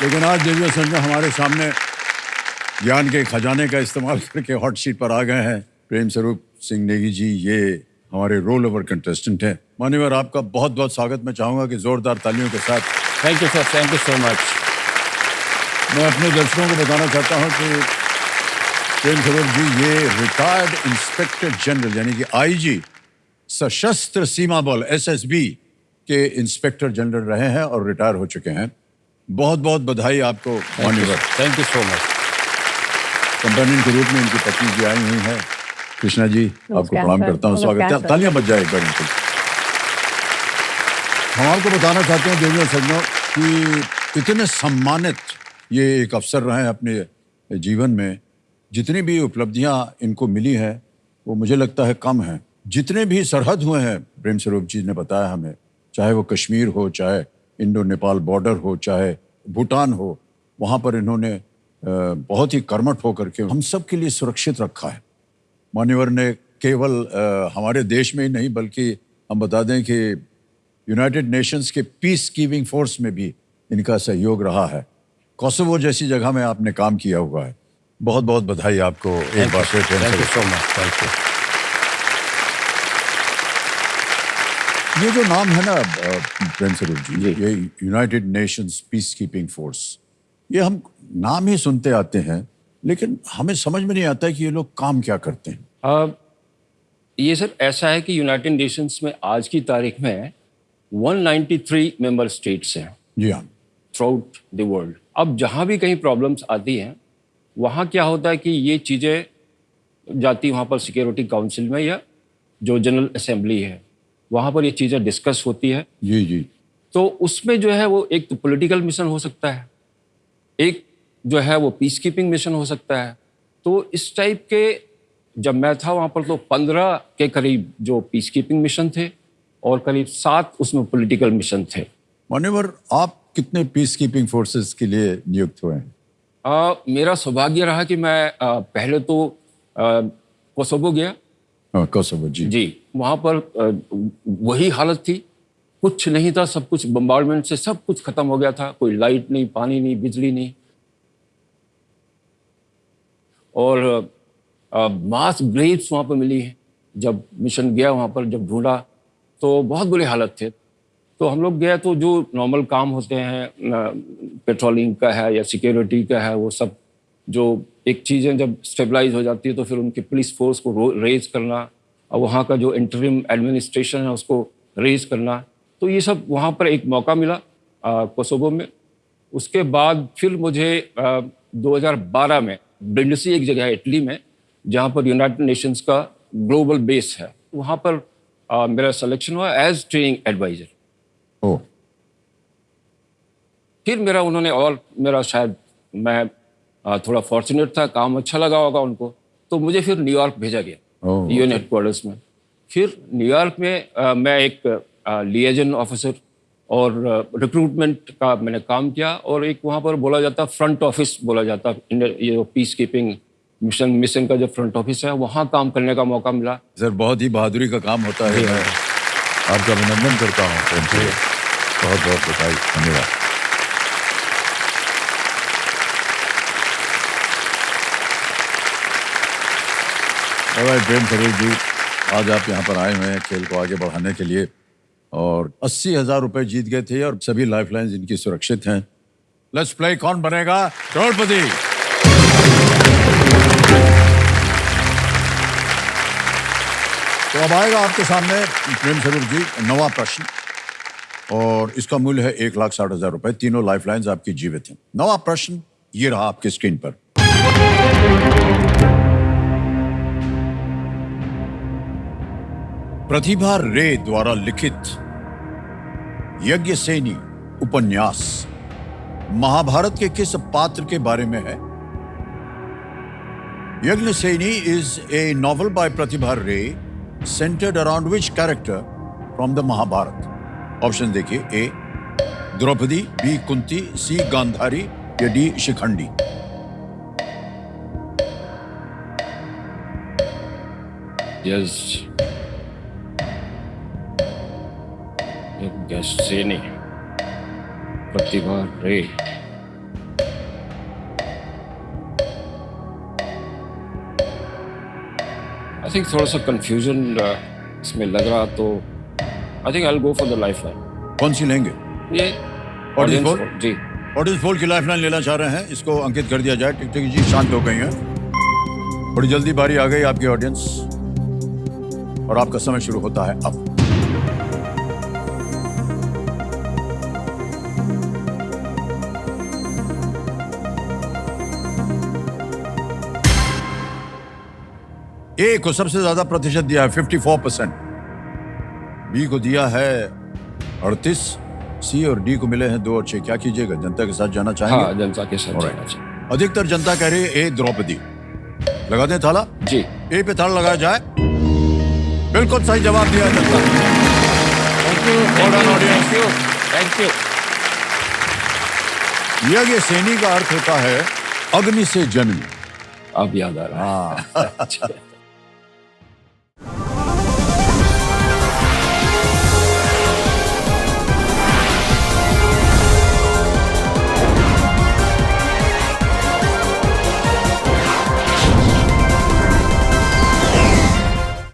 लेकिन आज देवियों संजय हमारे सामने ज्ञान के खजाने का इस्तेमाल करके हॉट सीट पर आ गए हैं। प्रेम स्वरूप सिंह नेगी जी, ये हमारे रोल ओवर कंटेस्टेंट हैं। मान्यवर, आपका बहुत बहुत स्वागत मैं चाहूंगा कि जोरदार तालियों के साथ। Thank you sir, thank you so much. मैं अपने दर्शकों को बताना चाहता हूं कि प्रेम स्वरूप जी ये रिटायर्ड इंस्पेक्टर जनरल यानी कि आईजी सशस्त्र सीमा बल एसएसबी के इंस्पेक्टर जनरल रहे हैं और रिटायर हो चुके हैं। बहुत बहुत बधाई आपको मान्यवर। Thank you so much. Companion के रूप में इनकी पत्नी जी आई हुई हैं। कृष्णा जी, आपको प्रणाम करता हूँ, स्वागत है। तालियां बज जाए एक बार इनको। हम आपको बताना चाहते हैं देवियों सज्जनों कि इतने सम्मानित ये एक अफसर रहे हैं अपने जीवन में। जितनी भी उपलब्धियां इनको मिली हैं वो मुझे लगता है कम हैं। जितने भी सरहद हुए हैं, प्रेम स्वरूप जी ने बताया हमें, चाहे वो कश्मीर हो, चाहे इंडो नेपाल बॉर्डर हो, चाहे भूटान हो, वहाँ पर इन्होंने बहुत ही कर्मठ होकर के हम सब के लिए सुरक्षित रखा है। मान्यवर ने केवल हमारे देश में ही नहीं बल्कि हम बता दें कि यूनाइटेड नेशंस के पीस कीपिंग फोर्स में भी इनका सहयोग रहा है। कोसोवो जैसी जगह में आपने काम किया हुआ है। बहुत बहुत बधाई आपको एक बार फिर। Thank you so much. Thank you. ये जो नाम है ना प्रेम स्वरूप जी, ये United Nations peace keeping force, ये हम नाम ही सुनते आते हैं लेकिन हमें समझ में नहीं आता है कि ये लोग काम क्या करते हैं। ये सर ऐसा है कि यूनाइटेड नेशंस में आज की तारीख में 193 मेंबर स्टेट्स हैं जी हाँ, थ्रू द वर्ल्ड। अब जहाँ भी कहीं प्रॉब्लम्स आती हैं वहाँ क्या होता है कि ये चीज़ें जाती वहाँ पर सिक्योरिटी काउंसिल में या जो जनरल असेंबली है वहाँ पर ये चीज़ें डिस्कस होती है। जी जी। तो उसमें जो है वो एक तो पॉलिटिकल मिशन हो सकता है, एक जो है वो पीस कीपिंग मिशन हो सकता है। तो इस टाइप के जब मैं था वहाँ पर तो 15 के करीब जो पीस कीपिंग मिशन थे और करीब 7 उसमें पॉलिटिकल मिशन थे। मान्यवर, आप कितने पीस कीपिंग फोर्सेस के लिए नियुक्त हुए हैं? मेरा सौभाग्य रहा कि मैं पहले तो कोसोवो गया। कोसोवो जी। वहाँ पर वही हालत थी, कुछ नहीं था, सब कुछ बम्बार्डमेंट से सब कुछ खत्म हो गया था। कोई लाइट नहीं, पानी नहीं, बिजली नहीं, और मास ग्रेव्स वहाँ पर मिली है। जब मिशन गया वहाँ पर, जब ढूंढा तो बहुत बुरी हालत थे। तो हम लोग गए तो जो नॉर्मल काम होते हैं पेट्रोलिंग का है या सिक्योरिटी का है, वो सब जो एक चीज़ें जब स्टेबलाइज हो जाती है तो फिर उनकी पुलिस फोर्स को रेज करना और वहाँ का जो इंटरिम एडमिनिस्ट्रेशन है उसको रेज करना, तो ये सब वहाँ पर एक मौका मिला कोसोवो में। उसके बाद फिर मुझे 2012 में ब्रिंडसी एक जगह है इटली में जहाँ पर यूनाइटेड नेशंस का ग्लोबल बेस है, वहाँ पर मेरा सिलेक्शन हुआ एज ट्रेनिंग एडवाइजर। ओह। फिर मेरा शायद मैं थोड़ा फॉर्चुनेट था, काम अच्छा लगा होगा उनको, तो मुझे फिर न्यूयॉर्क भेजा गया यूएन हेडक्वार्टर्स में। फिर न्यूयॉर्क में मैं एक लिएजन ऑफिसर और रिक्रूटमेंट का मैंने काम किया, और एक वहाँ पर बोला जाता फ्रंट ऑफिस बोला जाता, ये पीस कीपिंग मिशन का जो फ्रंट ऑफिस है वहाँ काम करने का मौका मिला। सर, बहुत ही बहादुरी का काम होता है। मैं आपका अभिनंदन करता हूँ। बहुत बहुत बधाई, धन्यवाद। प्रेम स्वरूप जी, आज आप यहाँ पर आए हुए हैं खेल को आगे बढ़ाने के लिए और 80,000 रुपए जीत गए थे और सभी लाइफलाइंस इनकी सुरक्षित हैं। लेट्स प्ले कौन बनेगा करोड़पति। तो अब आएगा आपके सामने प्रेम स्वरूप जी नवा प्रश्न, और इसका मूल्य है 1,60,000 रुपए। तीनों लाइफलाइंस आपकी जीवित हैं। नवा प्रश्न ये रहा आपकी स्क्रीन पर। प्रतिभा रे द्वारा लिखित यज्ञसेनी उपन्यास महाभारत के किस पात्र के बारे में है? Yajnaseni is a novel by Pratibha Ray centered around which character from the Mahabharata? Option देखिए, A Draupadi, B Kunti, C Gandhari या D Shikhandi. Yes, Yajnaseni, Pratibha Ray. I think थोड़ा सा कंफ्यूजन इसमें लग रहा, तो I think I will go for the life line. कौन सी लेंगे? ये ऑडियंस audience पोल? poll, जी। ऑडियंस पोल की लाइफ लाइन लेना चाह रहे हैं, इसको अंकित कर दिया जाए। टिक टिक जी शांत हो गई हैं, बड़ी जल्दी बारी आ गई आपकी ऑडियंस, और आपका समय शुरू होता है अब। ए को सबसे ज्यादा प्रतिशत दिया है 54%, बी को दिया है 38, सी और डी को मिले हैं 2 और 6। क्या कीजिएगा, जनता के साथ जाना चाहेंगे? हाँ, जनता के साथ Alright. जाना चाहिए। अधिकतर जनता कह रही है ए द्रौपदी। लगा दें ताला? जी। ए पे ताला लगाया जाए। बिल्कुल सही जवाब दिया जनता। Thank you, thank you, thank you. यज्ञ सेनी का अर्थ होता है अग्नि से जन्म। अब याद आ रहा है। हाँ। अच्छा।